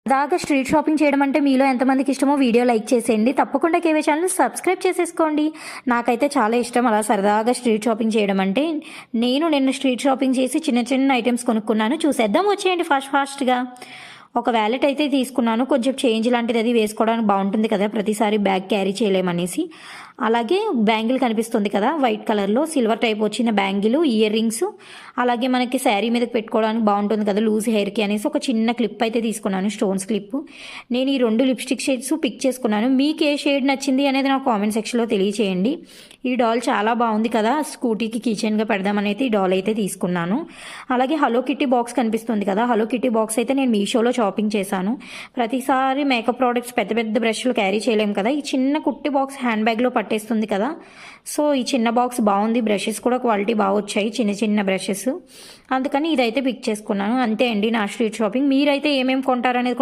సరదాగా street shopping చేయడం అంటే మీలో ఎంతమందికి ఇష్టమో వీడియో లైక్ చేసేయండి. తప్పకుండా కేవీ ఛానల్ సబ్స్క్రైబ్ చేసేసుకోండి. నాకైతే చాలా ఇష్టం అలా సరదాగా స్ట్రీట్ షాపింగ్ చేయడం అంటే. నేను నిన్న స్ట్రీట్ షాపింగ్ చేసి చిన్న చిన్న ఐటమ్స్ కొనుక్కున్నాను. చూసేద్దాం వచ్చేయండి ఫాస్ట్గా. ఒక వ్యాలెట్ అయితే తీసుకున్నాను. కొంచెం చేంజ్ లాంటిది అది వేసుకోవడానికి బాగుంటుంది కదా, ప్రతిసారి బ్యాగ్ క్యారీ చేయలేమనేసి. అలాగే బ్యాంగిల్ కనిపిస్తుంది కదా వైట్ కలర్లో, సిల్వర్ టైప్ వచ్చిన బ్యాంగిల్, ఇయర్ రింగ్స్, అలాగే మనకి శారీ మీదకి పెట్టుకోవడానికి బాగుంటుంది కదా లూజ్ హెయిర్కి అనేసి ఒక చిన్న క్లిప్ అయితే తీసుకున్నాను, స్టోన్స్ క్లిప్. నేను ఈ 2 లిప్స్టిక్ షేడ్స్ పిక్ చేసుకున్నాను. మీకు ఏ షేడ్ నచ్చింది అనేది నాకు కామెంట్ సెక్షన్లో తెలియచేయండి. ఈ డాల్ చాలా బాగుంది కదా, స్కూటీకి కిచెన్గా పెడదామనైతే ఈ డాల్ అయితే తీసుకున్నాను. అలాగే హలో కిటీ బాక్స్ కనిపిస్తుంది కదా, హలో కిటీ బాక్స్ అయితే నేను మీషోలో షాపింగ్ చేశాను. ప్రతిసారి మేకప్ ప్రోడక్ట్స్ పెద్ద పెద్ద బ్రష్లు క్యారీ చేయలేము కదా, ఈ చిన్న కుట్టి బాక్స్ హ్యాండ్ బ్యాగ్లో పట్టేస్తుంది కదా. సో ఈ చిన్న బాక్స్ బాగుంది, బ్రషెస్ కూడా క్వాలిటీ బాగా వచ్చాయి, చిన్న చిన్న బ్రషెస్. అందుకని ఇదైతే పిక్ చేసుకున్నాను. అంతే అండి నా స్ట్రీట్ షాపింగ్. మీరైతే ఏమేమి కొంటారనేది